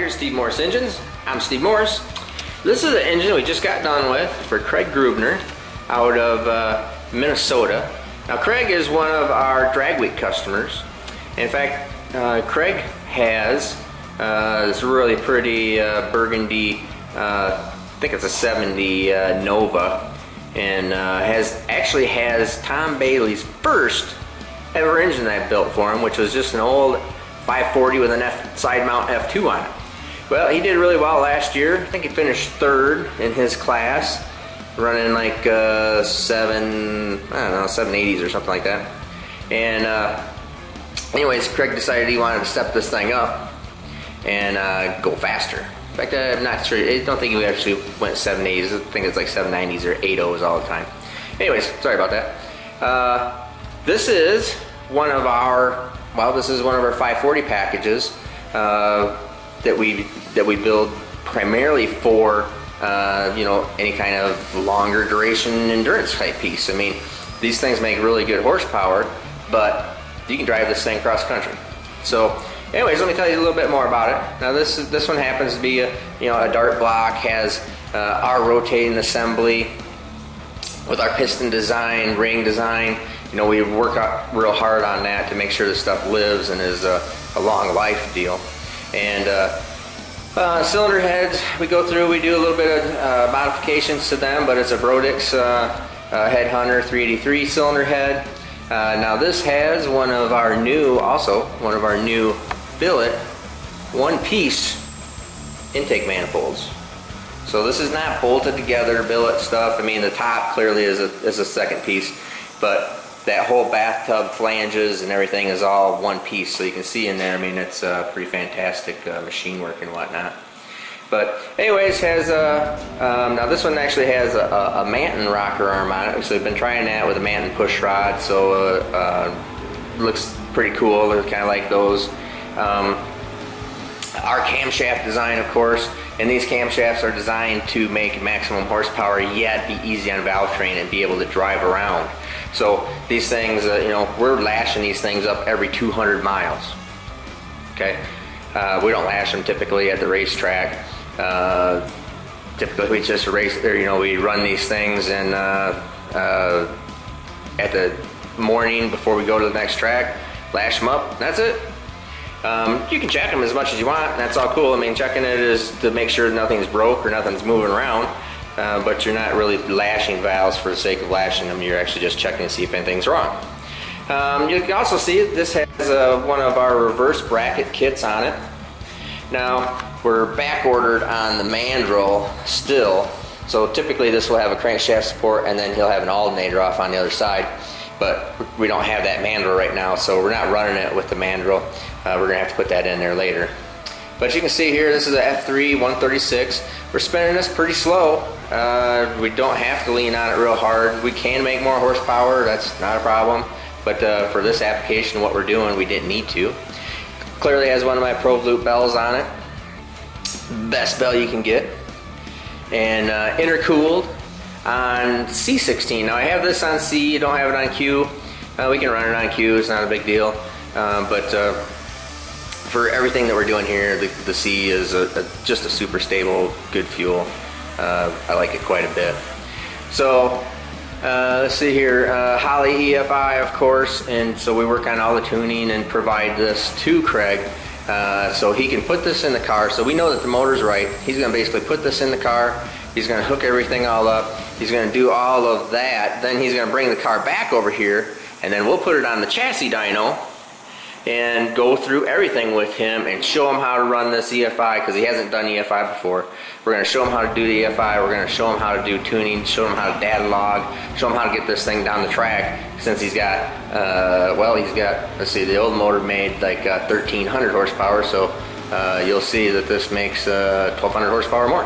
to Steve Morris Engines. I'm Steve Morris. This is an engine we just got done with for Craig Groebner out of Minnesota. Now Craig is one of our Drag Week customers. In fact, Craig has this really pretty burgundy, I think it's a 70 Nova, and actually has Tom Bailey's first ever engine I built for him, which was just an old 540 with an side mount F2 on it. Well, he did really well last year. I think he finished third in his class, running like 780s or something like that. And anyways, Craig decided he wanted to step this thing up and go faster. In fact, I'm not sure. I don't think he actually went 780s. I think it's like 790s or 80s all the time. Anyways, sorry about that. This is one of our 540 packages that we build primarily for any kind of longer duration endurance type piece. I mean, these things make really good horsepower, but you can drive this thing cross country. So anyways, let me tell you a little bit more about it. Now this one happens to be a dart block, has our rotating assembly with our piston design, ring design. We work out real hard on that to make sure this stuff lives and is a long life deal. And cylinder heads, we go through, we do a little bit of modifications to them, but it's a Brodix Headhunter 383 cylinder head. Now this has one of our new billet one-piece intake manifolds. So this is not bolted together billet stuff. I mean, the top clearly is a second piece, but that whole bathtub flanges and everything is all one piece, so you can see in there. I mean, it's pretty fantastic machine work and whatnot. But anyways, has now this one actually has a Manton rocker arm on it. So we've been trying that with a Manton push rod, so looks pretty cool. They're kind of like those. Our camshaft design, of course, and these camshafts are designed to make maximum horsepower yet be easy on valve train and be able to drive around. So these things, we're lashing these things up every 200 miles. Okay, we don't lash them typically at the racetrack. Typically we just race, we run these things and at the morning before we go to the next track, lash them up. That's it. You can check them as much as you want, and that's all cool. I mean, checking it is to make sure nothing's broke or nothing's moving around, but you're not really lashing valves for the sake of lashing them. You're actually just checking to see if anything's wrong. You can also see this has one of our reverse bracket kits on it. Now, we're back ordered on the mandrel still, so typically this will have a crankshaft support and then he'll have an alternator off on the other side. But we don't have that mandrel right now, so we're not running it with the mandrel. We're gonna have to put that in there later. But you can see here, this is a F3 136. We're spinning this pretty slow. We don't have to lean on it real hard. We can make more horsepower, that's not a problem. But for this application, what we're doing, we didn't need to. Clearly has one of my Pro Loop bells on it. Best bell you can get. And intercooled on C16. Now I have this on C, don't have it on Q. We can run it on Q, it's not a big deal. But for everything that we're doing here, the C is just a super stable, good fuel. I like it quite a bit. So let's see here, Holley Efi, of course, and so we work on all the tuning and provide this to Craig so he can put this in the car. So we know that the motor's right. He's going to basically put this in the car. He's going to hook everything all up. He's going to do all of that. Then he's going to bring the car back over here, and then we'll put it on the chassis dyno and go through everything with him and show him how to run this EFI, because he hasn't done EFI before. We're going to show him how to do the EFI. We're going to show him how to do tuning, show him how to data log, show him how to get this thing down the track, since he's got, let's see, the old motor made like 1,300 horsepower, so you'll see that this makes 1,200 horsepower more.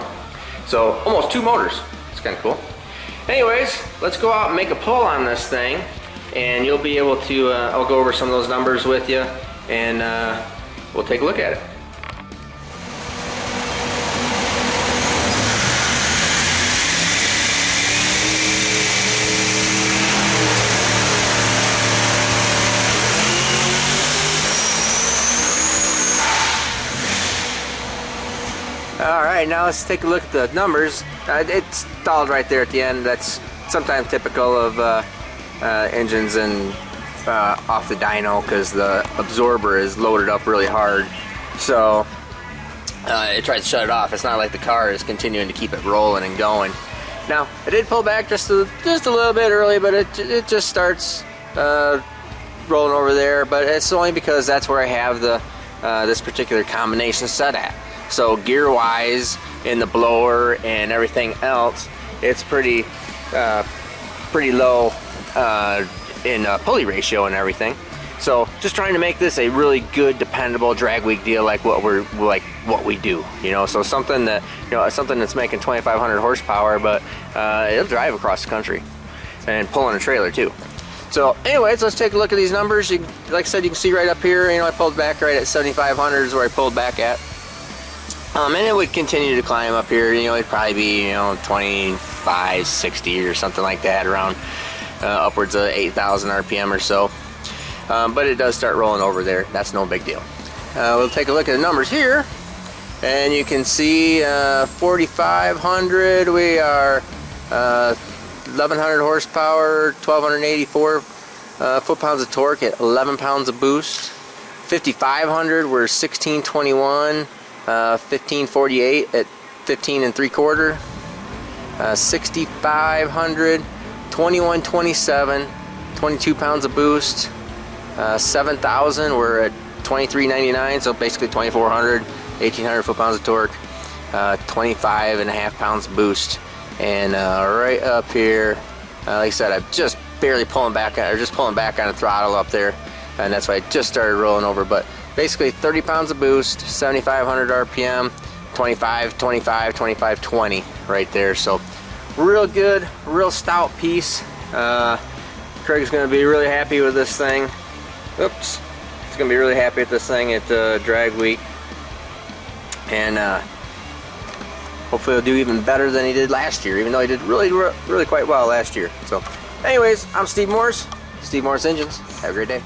So almost two motors. It's kind of cool. Anyways, let's go out and make a pull on this thing, and you'll be able to, I'll go over some of those numbers with you, and we'll take a look at it. Alright, now let's take a look at the numbers. It's stalled right there at the end. That's sometimes typical of engines and off the dyno, because the absorber is loaded up really hard. So it tries to shut it off. It's not like the car is continuing to keep it rolling and going. Now, I did pull back just a little bit early, but it just starts rolling over there. But it's only because that's where I have the this particular combination set at. So gear-wise, in the blower and everything else, it's pretty low in pulley ratio and everything. So just trying to make this a really good, dependable drag week deal, like what we do, you know. So something that, you know, something that's making 2,500 horsepower, but it'll drive across the country and pulling a trailer too. So anyways, let's take a look at these numbers. Like I said, you can see right up here, you know, I pulled back right at 7,500 is where I pulled back at. And it would continue to climb up here, you know, it'd probably be, you know, 25, 60 or something like that, around upwards of 8,000 RPM or so. But it does start rolling over there. That's no big deal. We'll take a look at the numbers here, and you can see 4,500, we are 1,100 horsepower, 1,284 foot-pounds of torque at 11 pounds of boost. 5,500, we're 1,621. 1548 at 15 3/4. 6,500, 2127, 22 pounds of boost. 7,000, we're at 2399, so basically 2,400, 1,800 foot-pounds of torque. 25.5 pounds of boost. And right up here, like I said, I'm just barely pulling back on, or just pulling back on the throttle up there, and that's why I just started rolling over. But basically 30 pounds of boost, 7,500 RPM, 25, 25, 25, 20 right there. So real good, real stout piece. Craig's going to be really happy with this thing. Oops. He's going to be really happy with this thing at drag week. And hopefully he'll do even better than he did last year, even though he did really quite well last year. So anyways, I'm Steve Morse, Steve Morse Engines. Have a great day.